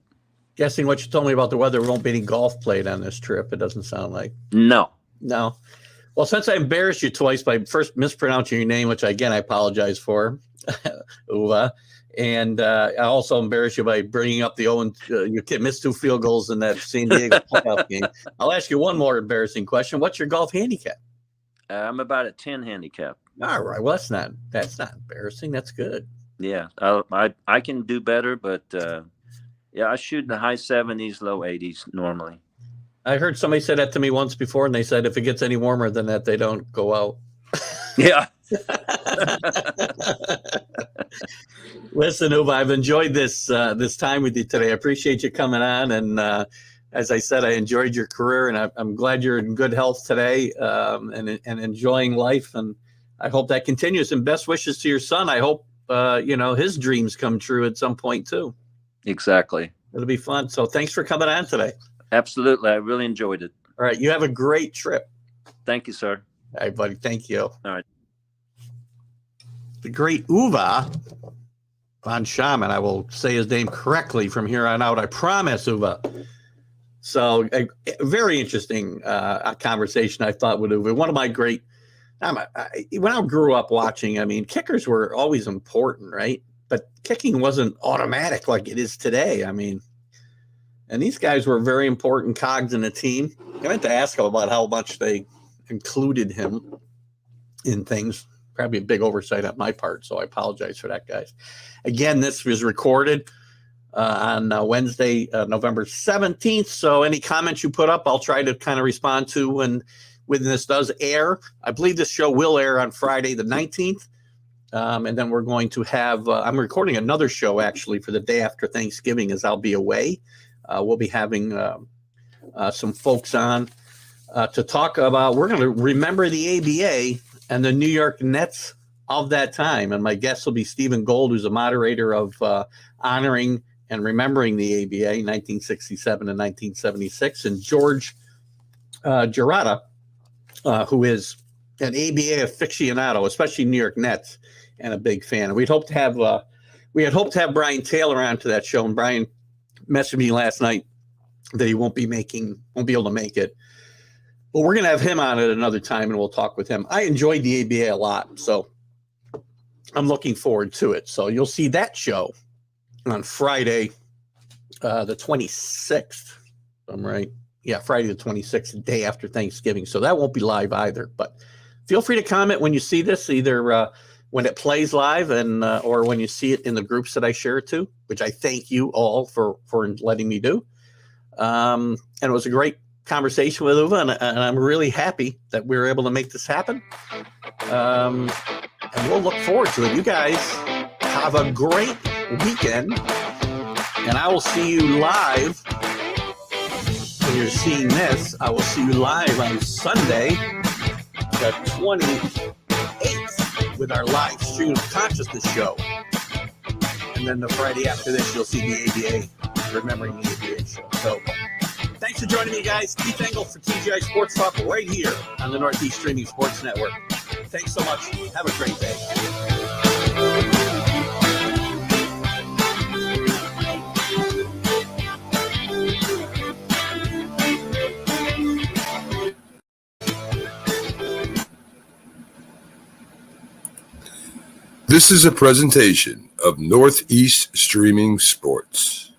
Guessing what you told me about the weather, won't be any golf played on this trip. It doesn't sound like. No. Well, since I embarrassed you twice by first mispronouncing your name, which again I apologize for, Uwe, and I also embarrassed you by bringing up you missed 2 field goals in that San Diego playoff game. I'll ask you one more embarrassing question. What's your golf handicap? I'm about a 10 handicap. All right. Well, that's not embarrassing. That's good. Yeah, I can do better, but I shoot in the high 70s, low 80s normally. I heard somebody say that to me once before, and they said if it gets any warmer than that, they don't go out. Yeah. Listen, Uwe, I've enjoyed this time with you today. I appreciate you coming on, and as I said, I enjoyed your career, and I'm glad you're in good health today, and enjoying life. And I hope that continues. And best wishes to your son. I hope his dreams come true at some point too. Exactly. It'll be fun. So thanks for coming on today. Absolutely, I really enjoyed it. All right, you have a great trip. Thank you, sir. All right, buddy. Thank you. All right. The great Uwe von Schamann. I will say his name correctly from here on out. I promise, Uwe. So a very interesting conversation, I thought, with Uwe. One of my great, when I grew up watching, I mean, kickers were always important, right? But kicking wasn't automatic like it is today. I mean, and these guys were very important cogs in the team. I meant to ask him about how much they included him in things. Probably a big oversight on my part, so I apologize for that, guys. Again, this was recorded on Wednesday, November 17th. So any comments you put up, I'll try to kind of respond to when this does air. I believe this show will air on Friday the 19th. And then we're going to have, I'm recording another show actually for the day after Thanksgiving as I'll be away. We'll be having some folks on to talk about, we're going to remember the ABA and the New York Nets of that time. And my guest will be Stephen Gold, who's a moderator of honoring and remembering the ABA in 1967 and 1976. And George Gerata, who is an ABA aficionado, especially New York Nets, and a big fan. And we had hoped to have Brian Taylor on to that show. And Brian messaged me last night that he won't be able to make it. But we're going to have him on at another time, and we'll talk with him. I enjoyed the ABA a lot, so I'm looking forward to it. So you'll see that show on Friday, the 26th. I'm right. Yeah, Friday the 26th, the day after Thanksgiving. So that won't be live either. But feel free to comment when you see this, either when it plays live and or when you see it in the groups that I share it to, which I thank you all for letting me do. And it was a great conversation with Uwe, and I'm really happy that we were able to make this happen. And we'll look forward to it. You guys have a great weekend, and I will see you live. When you're seeing this, I will see you live on Sunday, the 28th, with our live stream of consciousness show. And then the Friday after this, you'll see the ABA, remembering the ABA show. So thanks for joining me, guys. Keith Engel for TGI Sports Talk right here on the Northeast Streaming Sports Network. Thanks so much. Have a great day. This is a presentation of Northeast Streaming Sports.